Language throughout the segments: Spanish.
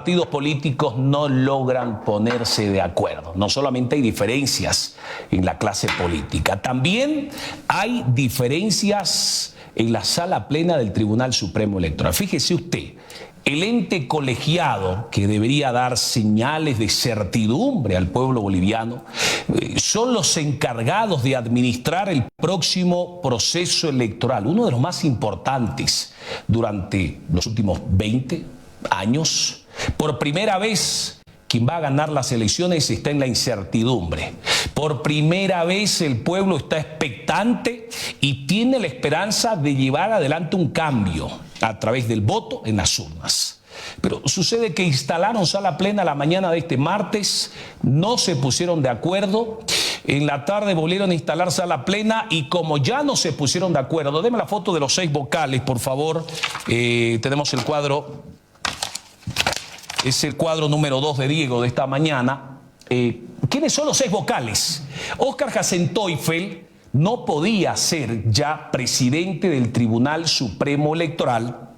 partidos políticos no logran ponerse de acuerdo. No solamente hay diferencias en la clase política, también hay diferencias en la sala plena del Tribunal Supremo Electoral. Fíjese usted, el ente colegiado que debería dar señales de certidumbre al pueblo boliviano son los encargados de administrar el próximo proceso electoral, uno de los más importantes durante los últimos 20 años. Por primera vez, quien va a ganar las elecciones está en la incertidumbre. Por primera vez el pueblo está expectante y tiene la esperanza de llevar adelante un cambio a través del voto en las urnas. Pero sucede que instalaron sala plena la mañana de este martes, no se pusieron de acuerdo. En la tarde volvieron a instalar sala plena y como ya no se pusieron de acuerdo, deme la foto de los 6 vocales, por favor. Tenemos el cuadro, es el cuadro número 2 de Diego de esta mañana. ¿Quiénes son los 6 vocales? Óscar Hasenteufel no podía ser ya presidente del Tribunal Supremo Electoral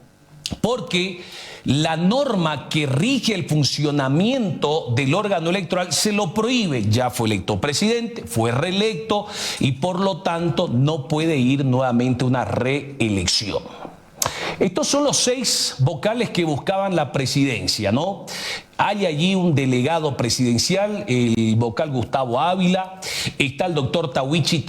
porque la norma que rige el funcionamiento del órgano electoral se lo prohíbe. Ya fue electo presidente, fue reelecto y por lo tanto no puede ir nuevamente a una reelección. Estos son los 6 vocales que buscaban la presidencia, ¿no? Hay allí un delegado presidencial, el vocal Gustavo Ávila, está el doctor Tawichi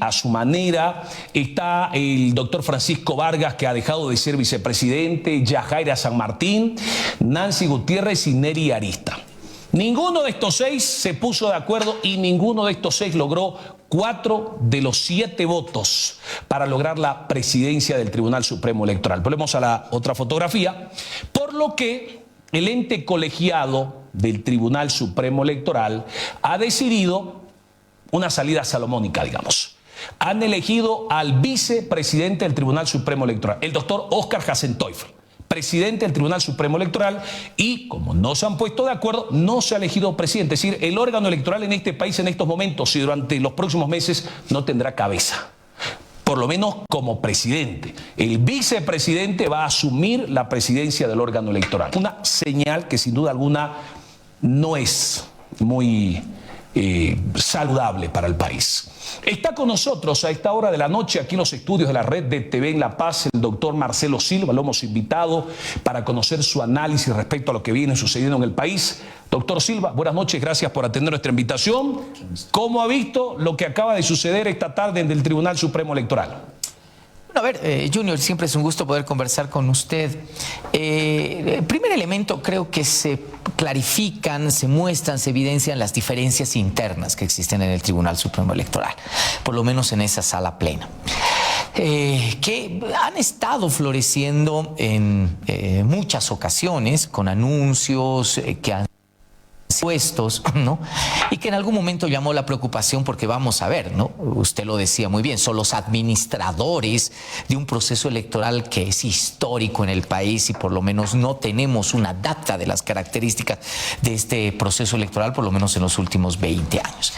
a su manera, está el doctor Francisco Vargas, que ha dejado de ser vicepresidente, Yajaira San Martín, Nancy Gutiérrez y Neri Arista. Ninguno de estos 6 se puso de acuerdo y ninguno de estos 6 logró 4 de los 7 votos para lograr la presidencia del Tribunal Supremo Electoral. Volvemos a la otra fotografía, por lo que el ente colegiado del Tribunal Supremo Electoral ha decidido una salida salomónica, digamos. Han elegido al vicepresidente del Tribunal Supremo Electoral, el doctor Óscar Hasenteufel, presidente del Tribunal Supremo Electoral, y como no se han puesto de acuerdo, no se ha elegido presidente. Es decir, el órgano electoral en este país en estos momentos y durante los próximos meses no tendrá cabeza, por lo menos como presidente. El vicepresidente va a asumir la presidencia del órgano electoral. Una señal que sin duda alguna no es muy saludable para el país. Está con nosotros a esta hora de la noche aquí en los estudios de la red de TV en La Paz el doctor Marcelo Silva. Lo hemos invitado para conocer su análisis respecto a lo que viene sucediendo en el país. Doctor Silva, buenas noches, gracias por atender nuestra invitación. ¿Cómo ha visto lo que acaba de suceder esta tarde en el Tribunal Supremo Electoral? Bueno, a ver, Junior, siempre es un gusto poder conversar con usted. El primer elemento, creo que se clarifican, se muestran, se evidencian las diferencias internas que existen en el Tribunal Supremo Electoral, por lo menos en esa sala plena, que han estado floreciendo en muchas ocasiones con anuncios que han puestos, ¿no? Y que en algún momento llamó la preocupación porque vamos a ver, ¿no? Usted lo decía muy bien, son los administradores de un proceso electoral que es histórico en el país y por lo menos no tenemos una data de las características de este proceso electoral, por lo menos en los últimos 20 años.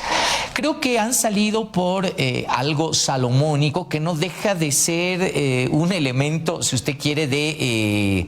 Creo que han salido por algo salomónico que no deja de ser un elemento, si usted quiere, de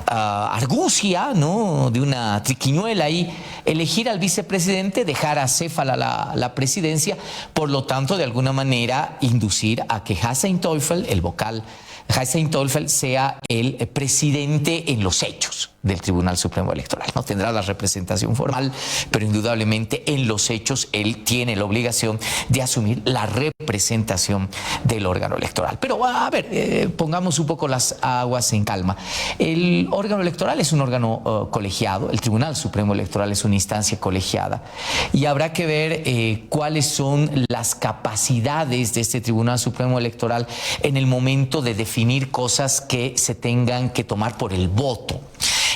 argucia, ¿no? De una triquiñuela ahí. Elegir al vicepresidente, dejar acéfala la presidencia, por lo tanto, de alguna manera, inducir a que Hasenteufel, el vocal Hasenteufel, sea el presidente en los hechos del Tribunal Supremo Electoral. No tendrá la representación formal, pero indudablemente en los hechos él tiene la obligación de asumir la representación del órgano electoral. Pero a ver, pongamos un poco las aguas en calma. El órgano electoral es un órgano colegiado, el Tribunal Supremo Electoral es una instancia colegiada y habrá que ver cuáles son las capacidades de este Tribunal Supremo Electoral en el momento de definir cosas que se tengan que tomar por el voto.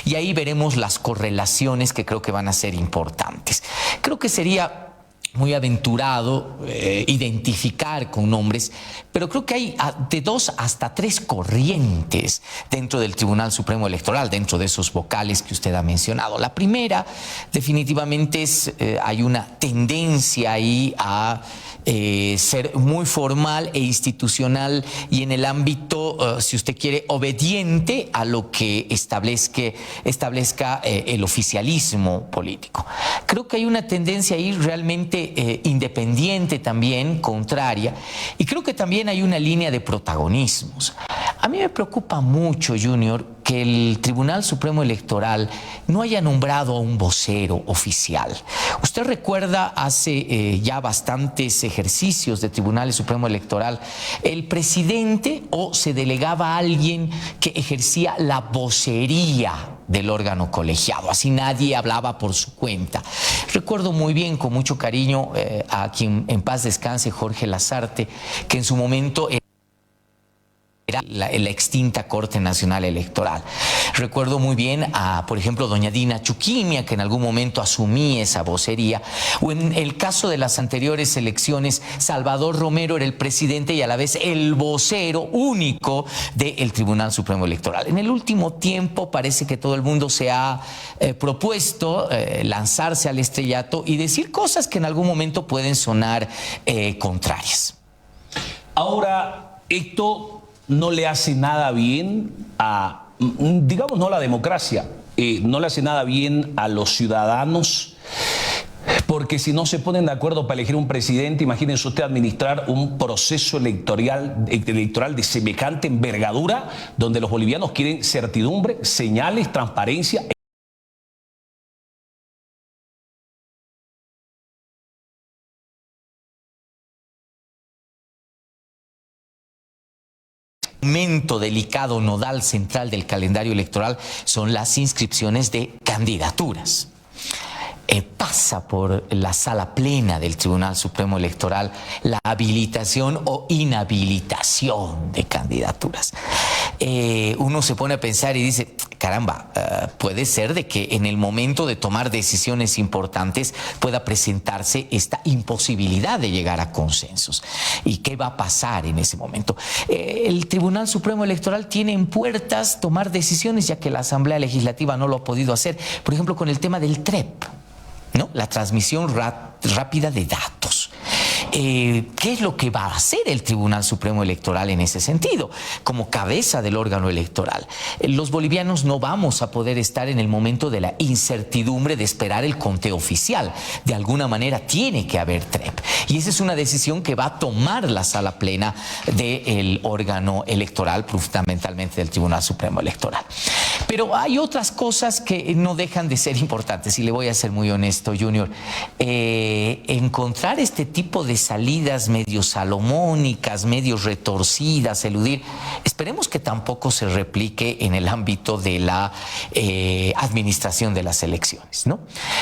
Y ahí veremos las correlaciones que creo que van a ser importantes. Creo que sería muy aventurado identificar con nombres, pero creo que hay de 2 hasta 3 corrientes dentro del Tribunal Supremo Electoral, dentro de esos vocales que usted ha mencionado. La primera, definitivamente, hay una tendencia ahí a ser muy formal e institucional y en el ámbito, si usted quiere, obediente a lo que establezca el oficialismo político. Creo que hay una tendencia ahí realmente independiente también, contraria, y creo que también hay una línea de protagonismos. A mí me preocupa mucho, Junior, que el Tribunal Supremo Electoral no haya nombrado a un vocero oficial. Usted recuerda hace ya bastantes ejercicios de Tribunal Supremo Electoral, el presidente o se delegaba a alguien que ejercía la vocería del órgano colegiado, así nadie hablaba por su cuenta. Recuerdo muy bien, con mucho cariño, a quien en paz descanse, Jorge Lasarte, que en su momento era la extinta Corte Nacional Electoral. Recuerdo muy bien a, por ejemplo, doña Dina Chuquimia, que en algún momento asumía esa vocería, o en el caso de las anteriores elecciones, Salvador Romero era el presidente y a la vez el vocero único del Tribunal Supremo Electoral. En el último tiempo parece que todo el mundo se ha propuesto lanzarse al estrellato y decir cosas que en algún momento pueden sonar contrarias. Ahora, esto no le hace nada bien a, digamos, no a la democracia, no le hace nada bien a los ciudadanos, porque si no se ponen de acuerdo para elegir un presidente, imagínense usted administrar un proceso electoral de semejante envergadura, donde los bolivianos quieren certidumbre, señales, transparencia. Momento delicado, nodal, central del calendario electoral son las inscripciones de candidaturas. Pasa por la sala plena del Tribunal Supremo Electoral la habilitación o inhabilitación de candidaturas. Uno se pone a pensar y dice, caramba, puede ser de que en el momento de tomar decisiones importantes pueda presentarse esta imposibilidad de llegar a consensos. ¿Y qué va a pasar en ese momento? El Tribunal Supremo Electoral tiene en puertas tomar decisiones, ya que la Asamblea Legislativa no lo ha podido hacer. Por ejemplo, con el tema del TREP, ¿no? La transmisión rápida de datos. ¿Qué es lo que va a hacer el Tribunal Supremo Electoral en ese sentido? Como cabeza del órgano electoral, los bolivianos no vamos a poder estar en el momento de la incertidumbre de esperar el conteo oficial. De alguna manera tiene que haber TREP. Y esa es una decisión que va a tomar la sala plena del órgano electoral, fundamentalmente del Tribunal Supremo Electoral. Pero hay otras cosas que no dejan de ser importantes, y le voy a ser muy honesto, Junior. Encontrar este tipo de salidas medio salomónicas, medio retorcidas, eludir, esperemos que tampoco se replique en el ámbito de la administración de las elecciones, ¿no?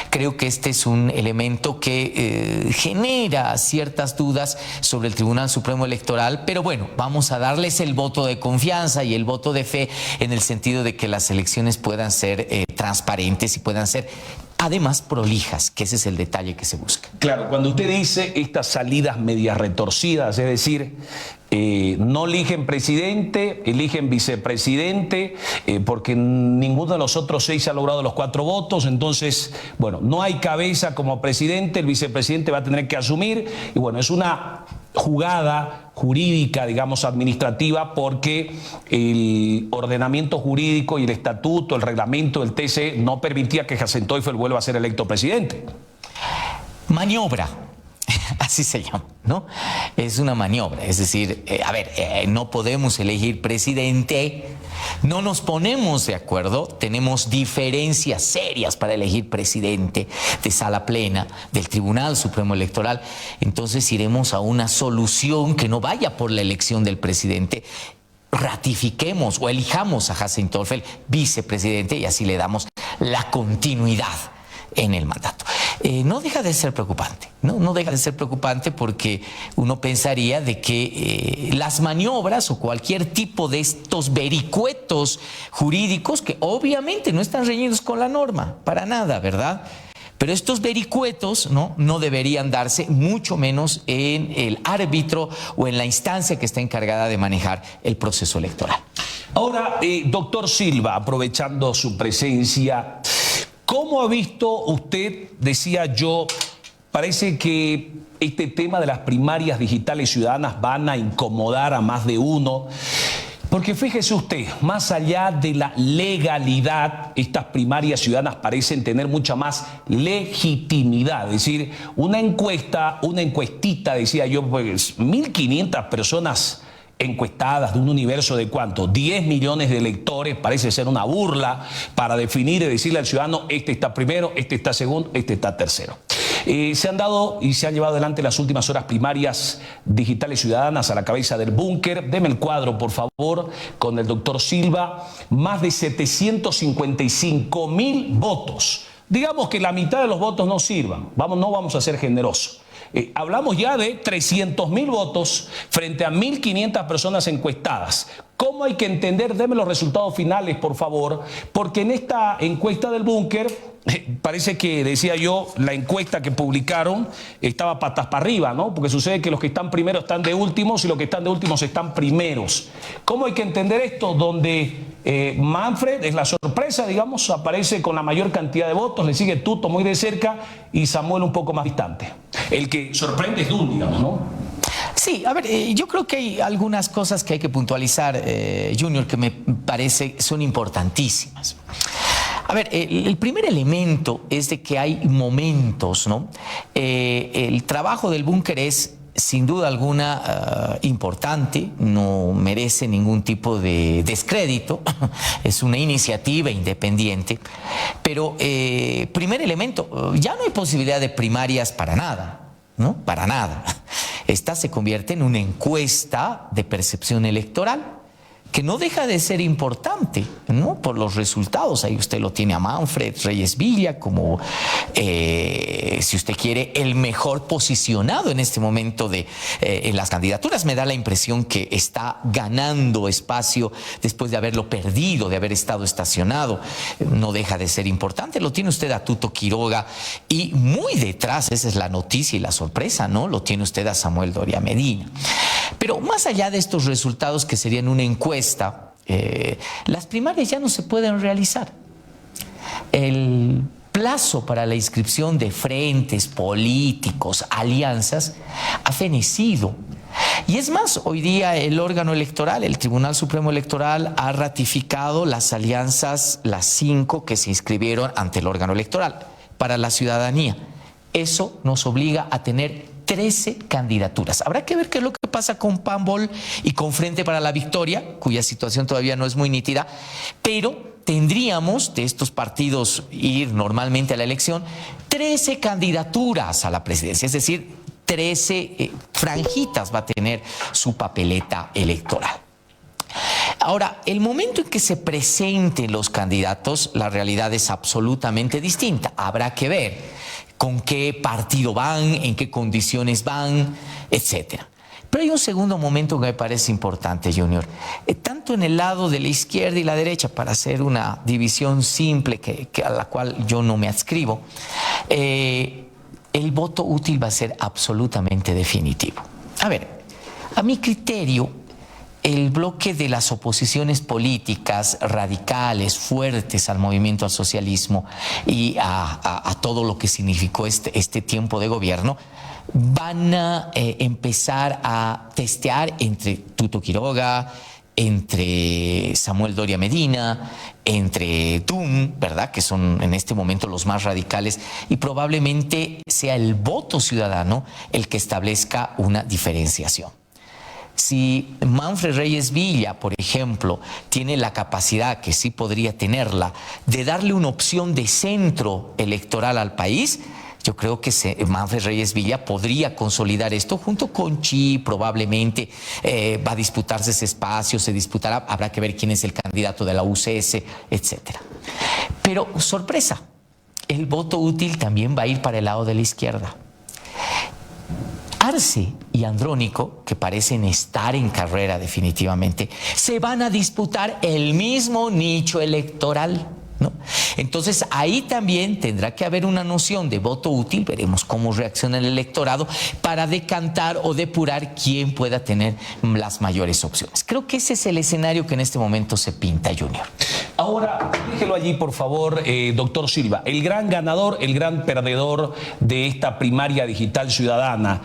Creo que este es un elemento que genera ciertas dudas sobre el Tribunal Supremo Electoral, pero bueno, vamos a darles el voto de confianza y el voto de fe en el sentido de que las elecciones puedan ser transparentes y puedan ser además prolijas, que ese es el detalle que se busca. Claro, cuando usted dice estas salidas medias retorcidas, es decir, no eligen presidente, eligen vicepresidente, porque ninguno de los otros 6 ha logrado los 4 votos, entonces, bueno, no hay cabeza como presidente, el vicepresidente va a tener que asumir, y bueno, es una jugada jurídica, digamos, administrativa, porque el ordenamiento jurídico y el estatuto, el reglamento del TC no permitía que Hassan Teufel vuelva a ser electo presidente. Maniobra, así se llama, ¿no? Es una maniobra, es decir, no podemos elegir presidente, no nos ponemos de acuerdo, tenemos diferencias serias para elegir presidente de sala plena del Tribunal Supremo Electoral, entonces iremos a una solución que no vaya por la elección del presidente. Ratifiquemos o elijamos a Hassan Teufel vicepresidente y así le damos la continuidad en el mandato. No deja de ser preocupante, no deja de ser preocupante, porque uno pensaría de que las maniobras o cualquier tipo de estos vericuetos jurídicos, que obviamente no están reñidos con la norma, para nada, ¿verdad?, Pero estos vericuetos no deberían darse, mucho menos en el árbitro o en la instancia que está encargada de manejar el proceso electoral. Ahora, doctor Silva, aprovechando su presencia, ¿cómo ha visto usted, decía yo, parece que este tema de las primarias digitales ciudadanas van a incomodar a más de uno? Porque fíjese usted, más allá de la legalidad, estas primarias ciudadanas parecen tener mucha más legitimidad. Es decir, una encuestita, decía yo, pues 1.500 personas encuestadas de un universo de ¿cuánto? 10 millones de electores, parece ser una burla para definir y decirle al ciudadano, este está primero, este está segundo, este está tercero. Se han dado y se han llevado adelante las últimas horas primarias digitales ciudadanas a la cabeza del búnker. Deme el cuadro, por favor, con el doctor Silva. Más de 755.000 votos. Digamos que la mitad de los votos no sirvan. No vamos a ser generosos. Hablamos ya de 300.000 votos frente a 1.500 personas encuestadas. ¿Cómo hay que entender? Deme los resultados finales, por favor, porque en esta encuesta del búnker, parece que, decía yo, la encuesta que publicaron estaba patas para arriba, ¿no? Porque sucede que los que están primeros están de últimos y los que están de últimos están primeros. ¿Cómo hay que entender esto? Donde Manfred es la sorpresa, digamos, aparece con la mayor cantidad de votos, le sigue Tuto muy de cerca y Samuel un poco más distante. El que sorprende es Dun, digamos, ¿no? Sí, a ver, yo creo que hay algunas cosas que hay que puntualizar, Junior, que me parece son importantísimas. A ver, el primer elemento es de que hay momentos, ¿no? El trabajo del búnker es, sin duda alguna, importante, no merece ningún tipo de descrédito, es una iniciativa independiente, pero primer elemento, ya no hay posibilidad de primarias para nada, ¿no? Para nada. Esta se convierte en una encuesta de percepción electoral, que no deja de ser importante, ¿no? Por los resultados. Ahí usted lo tiene a Manfred Reyes Villa como, si usted quiere, el mejor posicionado en este momento en las candidaturas. Me da la impresión que está ganando espacio después de haberlo perdido, de haber estado estacionado. No deja de ser importante. Lo tiene usted a Tuto Quiroga y muy detrás, esa es la noticia y la sorpresa, ¿no? Lo tiene usted a Samuel Doria Medina. Pero más allá de estos resultados que serían una encuesta, las primarias ya no se pueden realizar. El plazo para la inscripción de frentes políticos, alianzas, ha fenecido. Y es más, hoy día el órgano electoral, el Tribunal Supremo Electoral, ha ratificado las alianzas, las 5 que se inscribieron ante el órgano electoral para la ciudadanía. Eso nos obliga a tener 13 candidaturas. Habrá que ver qué es lo que pasa con Pambol y con Frente para la Victoria, cuya situación todavía no es muy nítida, pero tendríamos de estos partidos ir normalmente a la elección 13 candidaturas a la presidencia, es decir, 13 franjitas va a tener su papeleta electoral. Ahora, el momento en que se presenten los candidatos, la realidad es absolutamente distinta. Habrá que ver con qué partido van, en qué condiciones van, etcétera. Pero hay un segundo momento que me parece importante, Junior. Tanto en el lado de la izquierda y la derecha, para hacer una división simple a la cual yo no me adscribo, el voto útil va a ser absolutamente definitivo. A ver, a mi criterio, el bloque de las oposiciones políticas radicales, fuertes al movimiento al socialismo y a todo lo que significó este tiempo de gobierno, van a empezar a testear entre Tuto Quiroga, entre Samuel Doria Medina, entre Dun, ¿verdad?, que son en este momento los más radicales, y probablemente sea el voto ciudadano el que establezca una diferenciación. Si Manfred Reyes Villa, por ejemplo, tiene la capacidad, que sí podría tenerla, de darle una opción de centro electoral al país, yo creo que Manfred Reyes Villa podría consolidar esto junto con Chi, probablemente va a disputarse ese espacio, se disputará, habrá que ver quién es el candidato de la UCS, etcétera. Pero, sorpresa, el voto útil también va a ir para el lado de la izquierda. Arce y Andrónico, que parecen estar en carrera definitivamente, se van a disputar el mismo nicho electoral. ¿no? Entonces ahí también tendrá que haber una noción de voto útil, veremos cómo reacciona el electorado para decantar o depurar quién pueda tener las mayores opciones. Creo que ese es el escenario que en este momento se pinta, Junior. Ahora, déjelo allí, por favor, doctor Silva. El gran ganador, el gran perdedor de esta primaria digital ciudadana,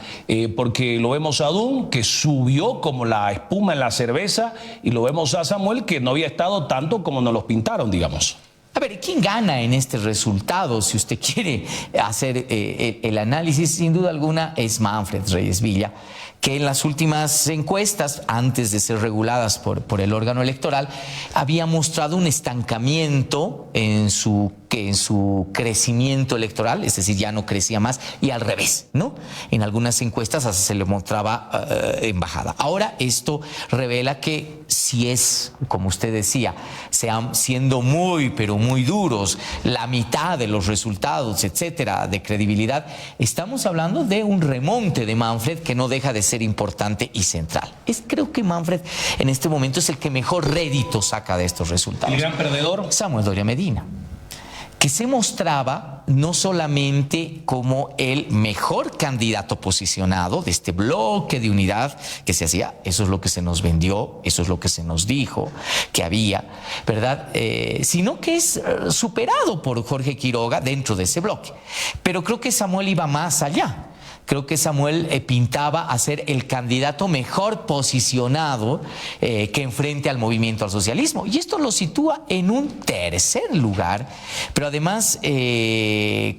porque lo vemos a Dun, que subió como la espuma en la cerveza, y lo vemos a Samuel, que no había estado tanto como nos los pintaron, digamos. A ver, ¿quién gana en este resultado? Si usted quiere hacer el análisis, sin duda alguna, es Manfred Reyes Villa, que en las últimas encuestas, antes de ser reguladas por el órgano electoral, había mostrado un estancamiento en su crecimiento electoral, es decir, ya no crecía más, y al revés, ¿no? En algunas encuestas hasta se le mostraba en bajada. Ahora esto revela que si es, como usted decía, siendo muy, pero muy duros, la mitad de los resultados, etcétera, de credibilidad, estamos hablando de un remonte de Manfred que no deja de ser importante y central. Creo que Manfred en este momento es el que mejor rédito saca de estos resultados. ¿El gran perdedor? Samuel Doria Medina, que se mostraba no solamente como el mejor candidato posicionado de este bloque de unidad que se hacía, eso es lo que se nos vendió, eso es lo que se nos dijo que había, ¿verdad? Sino que es superado por Jorge Quiroga dentro de ese bloque. Pero creo que Samuel iba más allá. Creo que Samuel pintaba a ser el candidato mejor posicionado que enfrente al movimiento al socialismo. Y esto lo sitúa en un tercer lugar, pero además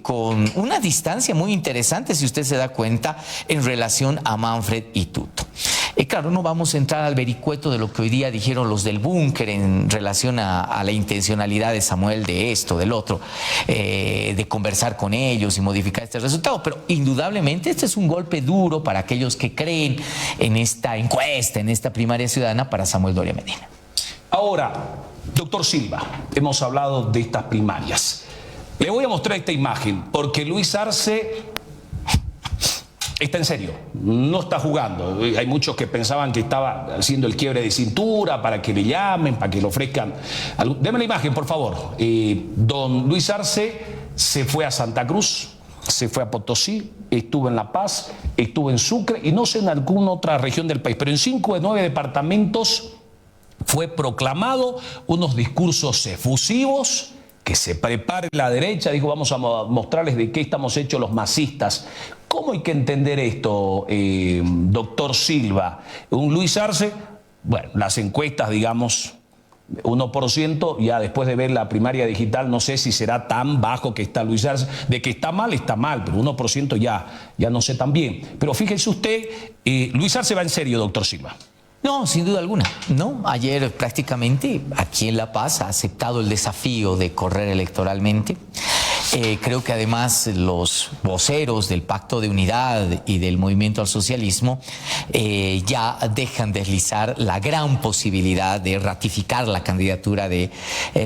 con una distancia muy interesante, si usted se da cuenta, en relación a Manfred y Tuto. Claro, no vamos a entrar al vericueto de lo que hoy día dijeron los del búnker en relación a la intencionalidad de Samuel de esto, del otro, de conversar con ellos y modificar este resultado, pero indudablemente este es un golpe duro para aquellos que creen en esta encuesta, en esta primaria ciudadana para Samuel Doria Medina. Ahora, doctor Silva, hemos hablado de estas primarias. Le voy a mostrar esta imagen porque Luis Arce está en serio, no está jugando. Hay muchos que pensaban que estaba haciendo el quiebre de cintura para que le llamen, para que le ofrezcan. Deme la imagen, por favor. Don Luis Arce se fue a Santa Cruz, se fue a Potosí, estuvo en La Paz, estuvo en Sucre y no sé en alguna otra región del país, pero en 5 de 9 departamentos fue proclamado unos discursos efusivos. Que se prepare la derecha, dijo, vamos a mostrarles de qué estamos hechos los masistas. ¿Cómo hay que entender esto, doctor Silva? Un Luis Arce, bueno, las encuestas, digamos, 1%, ya después de ver la primaria digital, no sé si será tan bajo que está Luis Arce. De que está mal, pero 1% ya no sé tan bien. Pero fíjese usted, Luis Arce va en serio, doctor Silva. No, sin duda alguna, ¿no? Ayer prácticamente aquí en La Paz ha aceptado el desafío de correr electoralmente. Creo que además los voceros del Pacto de Unidad y del Movimiento al Socialismo ya dejan deslizar la gran posibilidad de ratificar la candidatura de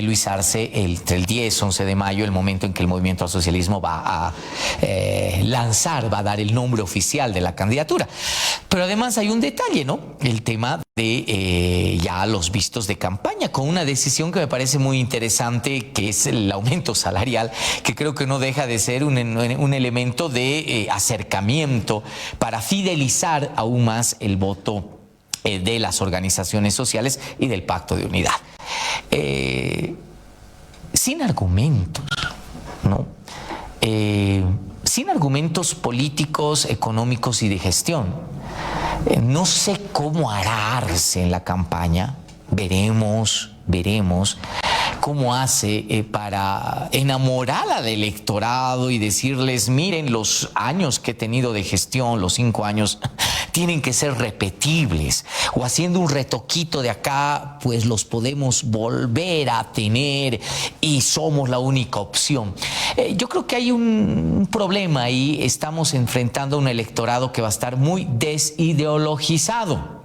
Luis Arce entre el 10-11 de mayo, el momento en que el Movimiento al Socialismo va a va a dar el nombre oficial de la candidatura. Pero además hay un detalle, ¿no? El tema de ya los vistos de campaña, con una decisión que me parece muy interesante, que es el aumento salarial, que creo que no deja de ser un elemento de acercamiento para fidelizar aún más el voto de las organizaciones sociales y del Pacto de Unidad. Sin argumentos, ¿no? Sin argumentos políticos, económicos y de gestión. No sé cómo ararse en la campaña, veremos cómo hace para enamorar al electorado y decirles, miren, los años que he tenido de gestión, los 5 años, tienen que ser repetibles, o haciendo un retoquito de acá, pues los podemos volver a tener y somos la única opción. Yo creo que hay un problema ahí, estamos enfrentando a un electorado que va a estar muy desideologizado.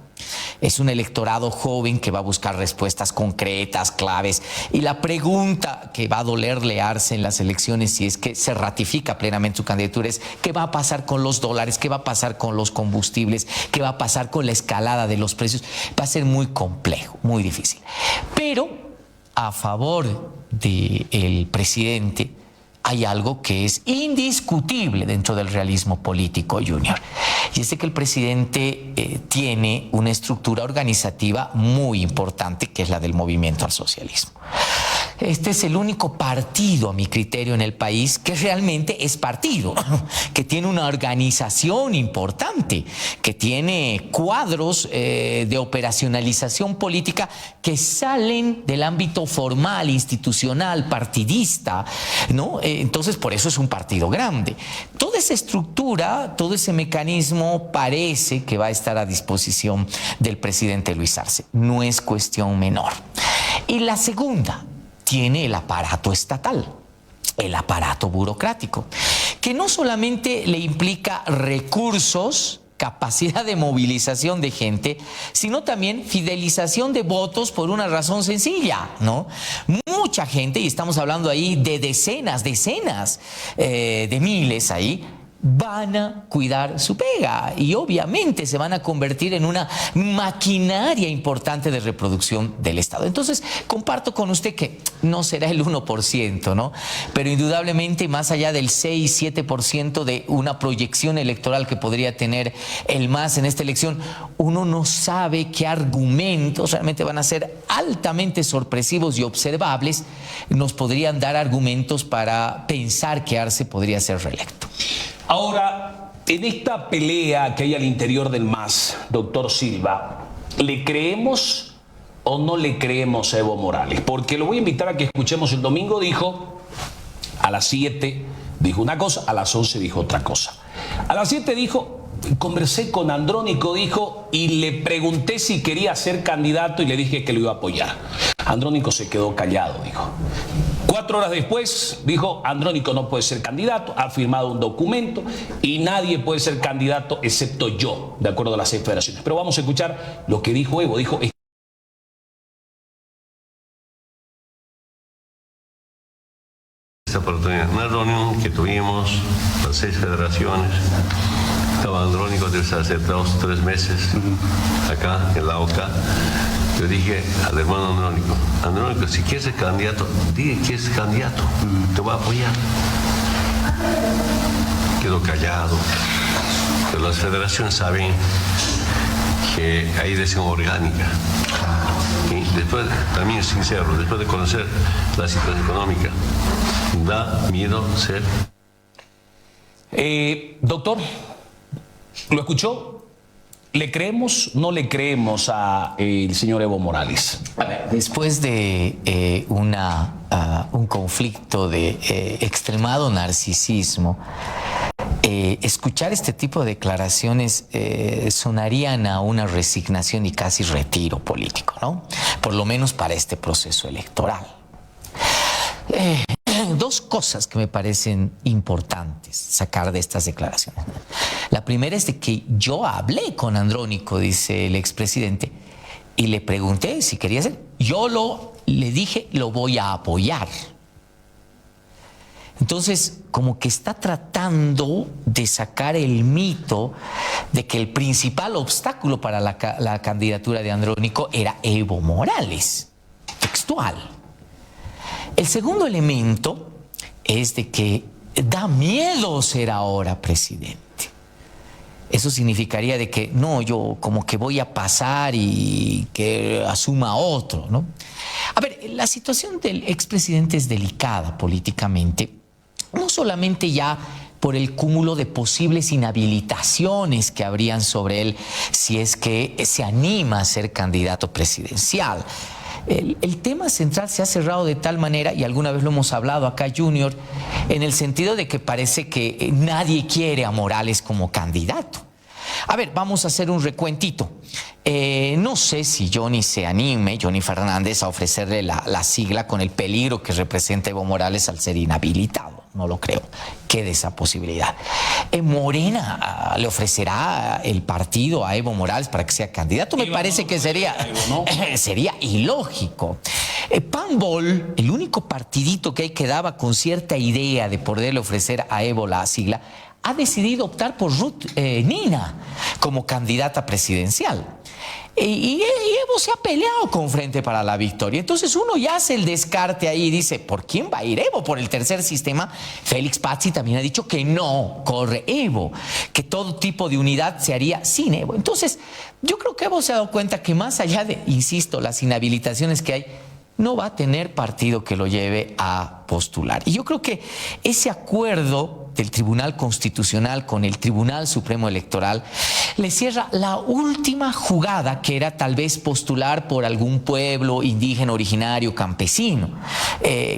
Es un electorado joven que va a buscar respuestas concretas, claves. Y la pregunta que va a dolerle a Arce en las elecciones, si es que se ratifica plenamente su candidatura, es ¿qué va a pasar con los dólares? ¿Qué va a pasar con los combustibles? ¿Qué va a pasar con la escalada de los precios? Va a ser muy complejo, muy difícil. Pero a favor del presidente, hay algo que es indiscutible dentro del realismo político, Junior. Y es de que el presidente tiene una estructura organizativa muy importante, que es la del movimiento al socialismo. Este es el único partido, a mi criterio, en el país que realmente es partido, que tiene una organización importante, que tiene cuadros de operacionalización política que salen del ámbito formal, institucional, partidista, ¿no? Entonces, por eso es un partido grande. Toda esa estructura, todo ese mecanismo parece que va a estar a disposición del presidente Luis Arce. No es cuestión menor. Y la segunda, tiene el aparato estatal, el aparato burocrático, que no solamente le implica recursos, capacidad de movilización de gente, sino también fidelización de votos por una razón sencilla, ¿no? Mucha gente, y estamos hablando ahí de decenas de miles ahí, van a cuidar su pega y obviamente se van a convertir en una maquinaria importante de reproducción del Estado. Entonces, comparto con usted que no será el 1%, ¿no? Pero indudablemente más allá del 6-7% de una proyección electoral que podría tener el MAS en esta elección, uno no sabe qué argumentos realmente van a ser altamente sorpresivos y observables, nos podrían dar argumentos para pensar que Arce podría ser reelecto. Ahora, en esta pelea que hay al interior del MAS, doctor Silva, ¿le creemos o no le creemos a Evo Morales? Porque lo voy a invitar a que escuchemos. El domingo dijo, a las 7 dijo una cosa, a las 11 dijo otra cosa. A las 7 dijo, conversé con Andrónico, dijo, y le pregunté si quería ser candidato y le dije que lo iba a apoyar. Andrónico se quedó callado, dijo. 4 horas después dijo, Andrónico no puede ser candidato, ha firmado un documento y nadie puede ser candidato excepto yo, de acuerdo a las 6 federaciones. Pero vamos a escuchar lo que dijo Evo. Dijo, esta oportunidad, una reunión que tuvimos, las 6 federaciones, estaba Andrónico desde hace 2 o 3 meses, acá en la OCA. Yo dije al hermano Andrónico, si quieres ser candidato, dile que es candidato, te voy a apoyar. Quedó callado, pero las federaciones saben que hay decisión orgánica. Y después, también sincero, después de conocer la situación económica, da miedo ser. Doctor, ¿lo escuchó? ¿Le creemos o no le creemos al señor Evo Morales? A ver, después de un conflicto de extremado narcisismo, escuchar este tipo de declaraciones sonarían a una resignación y casi retiro político, ¿no? Por lo menos para este proceso electoral. Dos cosas que me parecen importantes sacar de estas declaraciones. La primera es de que yo hablé con Andrónico, dice el expresidente, y le pregunté si quería ser. Le dije, lo voy a apoyar. Entonces, como que está tratando de sacar el mito de que el principal obstáculo para la candidatura de Andrónico era Evo Morales, textual. El segundo elemento es de que da miedo ser ahora presidente. Eso significaría de que no, yo como que voy a pasar y que asuma otro, ¿no? A ver, la situación del expresidente es delicada políticamente, no solamente ya por el cúmulo de posibles inhabilitaciones que habrían sobre él si es que se anima a ser candidato presidencial. El tema central se ha cerrado de tal manera, y alguna vez lo hemos hablado acá, Junior, en el sentido de que parece que nadie quiere a Morales como candidato. A ver, vamos a hacer un recuentito. No sé si Johnny se anime, Johnny Fernández, a ofrecerle la sigla con el peligro que representa Evo Morales al ser inhabilitado. No lo creo. Quede esa posibilidad. Morena le ofrecerá el partido a Evo Morales para que sea candidato. Me parece que sería ilógico. Panbol, el único partidito que quedaba con cierta idea de poderle ofrecer a Evo la sigla, ha decidido optar por Ruth Nina como candidata presidencial. Y Evo se ha peleado con Frente para la Victoria. Entonces uno ya hace el descarte ahí y dice, ¿por quién va a ir Evo? Por el tercer sistema. Félix Pazzi también ha dicho que no corre Evo, que todo tipo de unidad se haría sin Evo. Entonces yo creo que Evo se ha dado cuenta que más allá de, insisto, las inhabilitaciones que hay, no va a tener partido que lo lleve a postular. Y yo creo que ese acuerdo del Tribunal Constitucional con el Tribunal Supremo Electoral le cierra la última jugada, que era tal vez postular por algún pueblo indígena, originario, campesino.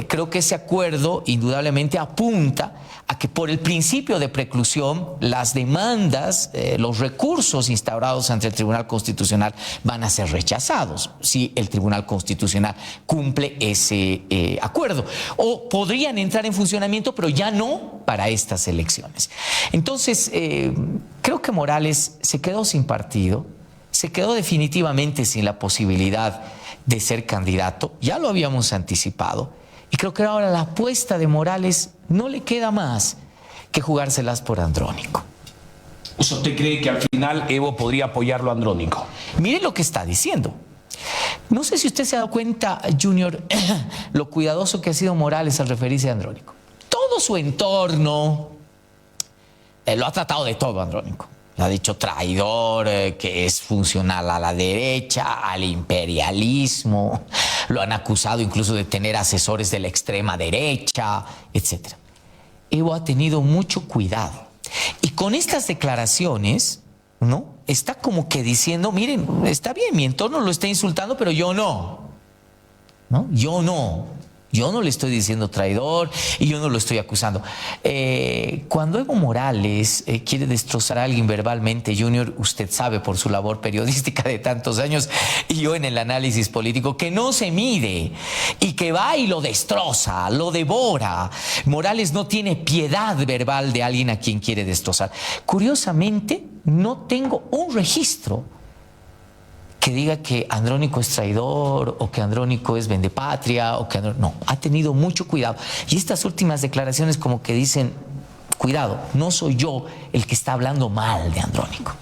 Creo que ese acuerdo indudablemente apunta a que por el principio de preclusión las demandas, los recursos instaurados ante el Tribunal Constitucional van a ser rechazados si el Tribunal Constitucional cumple ese acuerdo. O podrían entrar en funcionamiento, pero ya no para estas elecciones. Entonces, creo que Morales se quedó sin partido, se quedó definitivamente sin la posibilidad de ser candidato, ya lo habíamos anticipado, y creo que ahora la apuesta de Morales no le queda más que jugárselas por Andrónico. ¿Usted cree que al final Evo podría apoyarlo a Andrónico? Mire lo que está diciendo. No sé si usted se ha dado cuenta, Junior, lo cuidadoso que ha sido Morales al referirse a Andrónico. Todo su entorno lo ha tratado de todo Andrónico. Le ha dicho traidor, que es funcional a la derecha, al imperialismo. Lo han acusado incluso de tener asesores de la extrema derecha, etc. Evo ha tenido mucho cuidado. Y con estas declaraciones, ¿no?, está como que diciendo, miren, está bien, mi entorno lo está insultando, pero yo no. ¿No? Yo no. Yo no le estoy diciendo traidor y yo no lo estoy acusando. Cuando Evo Morales quiere destrozar a alguien verbalmente, Junior, usted sabe por su labor periodística de tantos años y yo en el análisis político, que no se mide y que va y lo destroza, lo devora. Morales no tiene piedad verbal de alguien a quien quiere destrozar. Curiosamente, no tengo un registro que diga que Andrónico es traidor o que Andrónico es vendepatria o que no, ha tenido mucho cuidado. Y estas últimas declaraciones como que dicen, cuidado, no soy yo el que está hablando mal de Andrónico.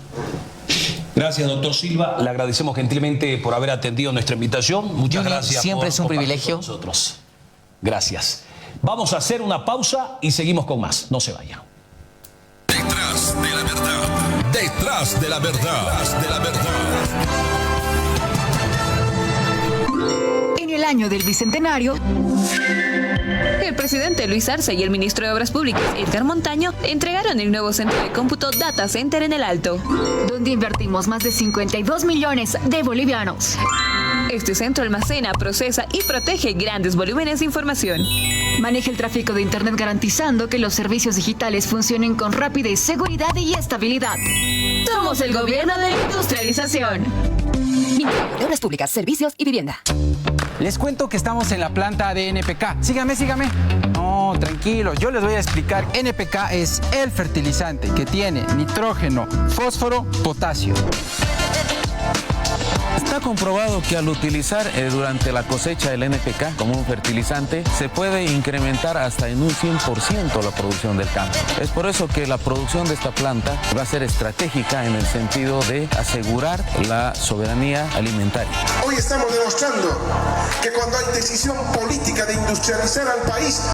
Gracias, doctor Silva. Le agradecemos gentilmente por haber atendido nuestra invitación. Muchas gracias. Siempre es un privilegio. Con nosotros. Gracias. Vamos a hacer una pausa y seguimos con más. No se vayan. Detrás de la verdad. Detrás de la verdad. Detrás de la verdad. En el año del Bicentenario, el presidente Luis Arce y el ministro de Obras Públicas, Edgar Montaño, entregaron el nuevo centro de cómputo Data Center en el Alto, donde invertimos más de 52 millones de bolivianos. Este centro almacena, procesa y protege grandes volúmenes de información. Maneja el tráfico de Internet garantizando que los servicios digitales funcionen con rapidez, seguridad y estabilidad. Somos el gobierno de la industrialización. Ministerio de Obras Públicas, Servicios y Vivienda. Les cuento que estamos en la planta de NPK. Sígame. No, tranquilos, yo les voy a explicar. NPK es el fertilizante que tiene nitrógeno, fósforo, potasio. Está comprobado que al utilizar durante la cosecha el NPK como un fertilizante, se puede incrementar hasta en un 100% la producción del campo. Es por eso que la producción de esta planta va a ser estratégica en el sentido de asegurar la soberanía alimentaria. Hoy estamos demostrando que cuando hay decisión política de industrializar al país,